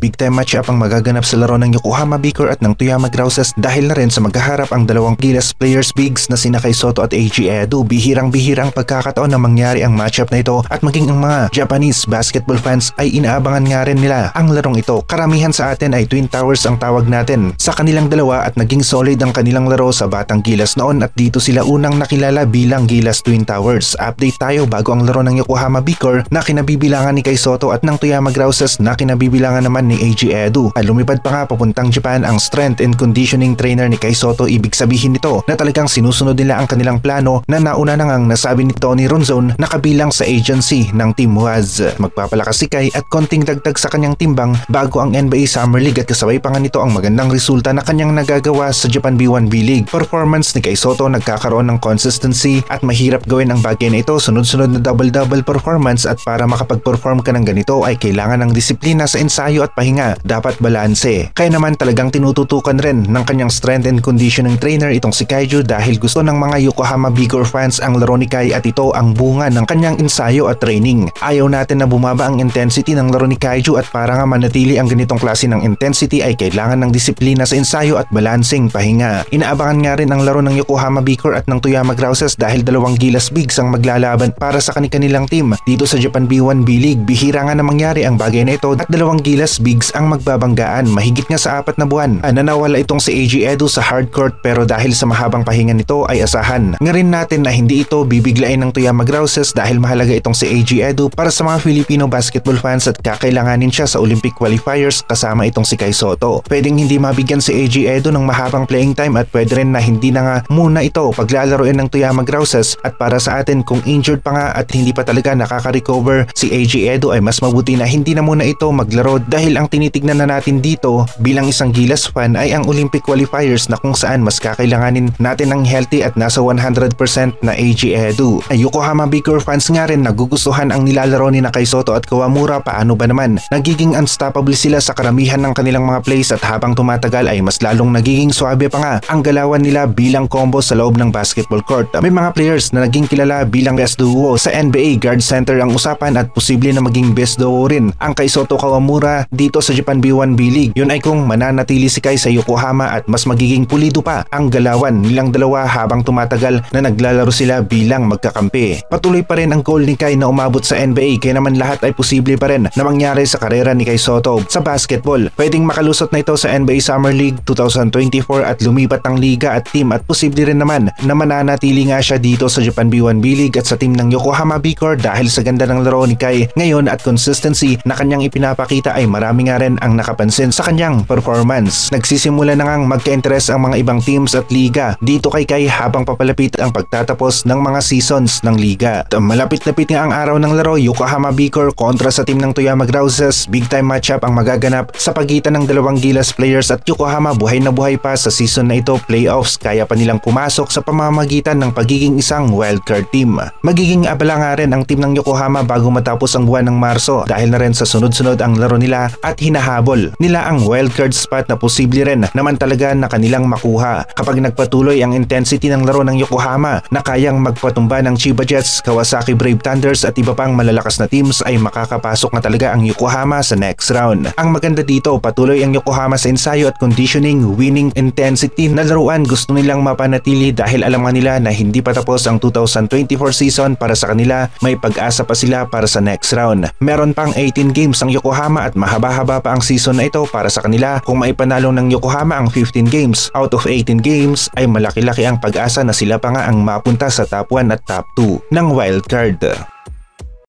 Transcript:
big time matchup ang magaganap sa laro ng Yokohama Beacor at ng Toyama Grouses dahil na rin sa maghaharap ang dalawang Gilas players bigs na sina Kai Sotto at Eiji Edo. Bihirang-bihirang pagkakataon na mangyari ang matchup na ito at maging ang mga Japanese basketball fans ay inaabangan nga rin nila ang larong ito. Karamihan sa atin ay Twin Towers ang tawag natin sa kanilang dalawa at naging solid ang kanilang laro sa Batang Gilas noon at dito sila unang nakilala bilang Gilas Twin Towers. Update tayo bago ang laro ng Yokohama Beacor na kinabibilangan ni Kai Sotto at ng Toyama Grouses na kinabibilangan naman ni Eiji Edo. Lumipad pa nga papuntang Japan ang strength and conditioning trainer ni Kai Sotto. Ibig sabihin nito na talagang sinusunod nila ang kanilang plano na nauna na ngang nasabi ni Tony Ronzon na kabilang sa agency ng Team Waz. Magpapalakas si Kai at konting dagdag sa kanyang timbang bago ang NBA Summer League at kasabay pa nga nito ang magandang resulta na kanyang nagagawa sa Japan B1B League. Performance ni Kai Sotto nagkakaroon ng consistency at mahirap gawin ang bagay na ito. Sunod-sunod na double-double performance at para makapag-perform ka ng ganito ay kailangan ng disiplina sa ensayo at pahinga. Dapat balanse. Kaya naman talagang tinututukan rin ng kanyang strength and conditioning trainer itong si Kaiju dahil gusto ng mga Yokohama Beacor fans ang laro ni Kai at ito ang bunga ng kanyang ensayo at training. Ayaw natin na bumaba ang intensity ng laro ni Kaiju at para nga manatili ang ganitong klase ng intensity ay kailangan ng disiplina sa ensayo at balancing pahinga. Inaabangan nga rin ang laro ng Yokohama Beacor at ng Toyama Grouses dahil dalawang Gilas bigs ang maglalaban para sa kanilang team dito sa Japan B1B League. Bihira nga na mangyari ang bagay na ito at dalawang Gilas bigs ang magbabanggaan mahigit nga sa 4 na buwan. Nanawala itong si Eiji Edo sa hardcourt pero dahil sa mahabang pahinga nito ay asahan nga rin natin na hindi ito bibiglain ng Toyama Grouses dahil mahalaga itong si Eiji Edo para sa mga Filipino basketball fans at kakailanganin siya sa Olympic qualifiers kasama itong si Kai Sotto. Pwedeng hindi mabigyan si Eiji Edo ng mahabang playing time at pwede rin na hindi na nga muna ito paglalaroin ng Toyama Grouses at para sa atin kung injured pa nga at hindi pa talaga nakaka-recover si Eiji Edo ay mas mabuti na hindi na muna ito maglaro dahil ang tinitignan na natin dito bilang isang Gilas fan ay ang Olympic qualifiers na kung saan mas kakailanganin natin ng healthy at nasa 100% na Eiji Edo. Ay Yokohama Beacor fans nga rin nagugustuhan ang nilalaro ni Kai Sotto at Kawamura. Paano ba naman? Nagiging unstoppable sila sa karamihan ng kanilang mga plays at habang tumatagal ay mas lalong nagiging swabe pa nga ang galawan nila bilang combo sa loob ng basketball court. May mga players na naging kilala bilang best duo sa NBA guard center ang usapan at posible na maging best duo rin ang Kai Sotto Kawamura dito sa Japan B1B League. Yun ay kung mananatili si Kai sa Yokohama at mas magiging pulido pa ang galawan nilang dalawa habang tumatagal na naglalaro sila bilang magkakampi. Patuloy pa rin ang goal ni Kai na umabot sa NBA kaya naman lahat ay posible pa rin na mangyari sa karera ni Kai Sotto sa basketball. Pwedeng makalusot na ito sa NBA Summer League 2024 at lumipat ng liga at team at posible rin naman na mananatili nga siya dito sa Japan B1B League at sa team ng Yokohama Beacor dahil sa ganda ng laro ni Kai ngayon at consistency na kanyang ipinapakita ay marami nga rin ang nakapansin sa kanyang performance. Nagsisimula na ngang magka-interest ang mga ibang teams at liga dito kay Kai habang papalapit ang pagtatapos ng mga seasons ng liga. Malapit-lapit nga ang araw ng laro. Yokohama Beacor kontra sa team ng Toyama Grouses. Big time matchup ang magaganap sa pagitan ng dalawang Gilas players at Yokohama buhay na buhay pa sa season na ito. Playoffs kaya pa nilang pumasok sa pamamagitan ng pagiging isang wildcard team. Magiging abala nga rin ang team ng Yokohama bago matapos ang buwan ng Marso dahil na rin sa sunod-sunod ang laro nila at hinahabol nila ang wildcard spot na posible rin naman talaga na kanilang makuha kapag nagpatuloy ang intensity ng laro ng Yokohama na kayang magpatumba ng Chiba Jets, Kawasaki Brave Thunders at iba pang malalakas na teams ay makakapasok na talaga ang Yokohama sa next round. Ang maganda dito, patuloy ang Yokohama sa ensayo at conditioning, winning intensity na laruan gusto nilang mapanatili dahil alam nga nila na hindi pa tapos ang 2024 season para sa kanila. May pag-asa pa sila para sa next round. Meron pang 18 games ang Yokohama at mahaba-haba pa ang season na ito para sa kanila. Kung maipanalo ng Yokohama ang 15 games out of 18 games ay malaki-laki ang pag-asa na sila pa nga ang mapunta sa top 1 at top 2 ng wildcard.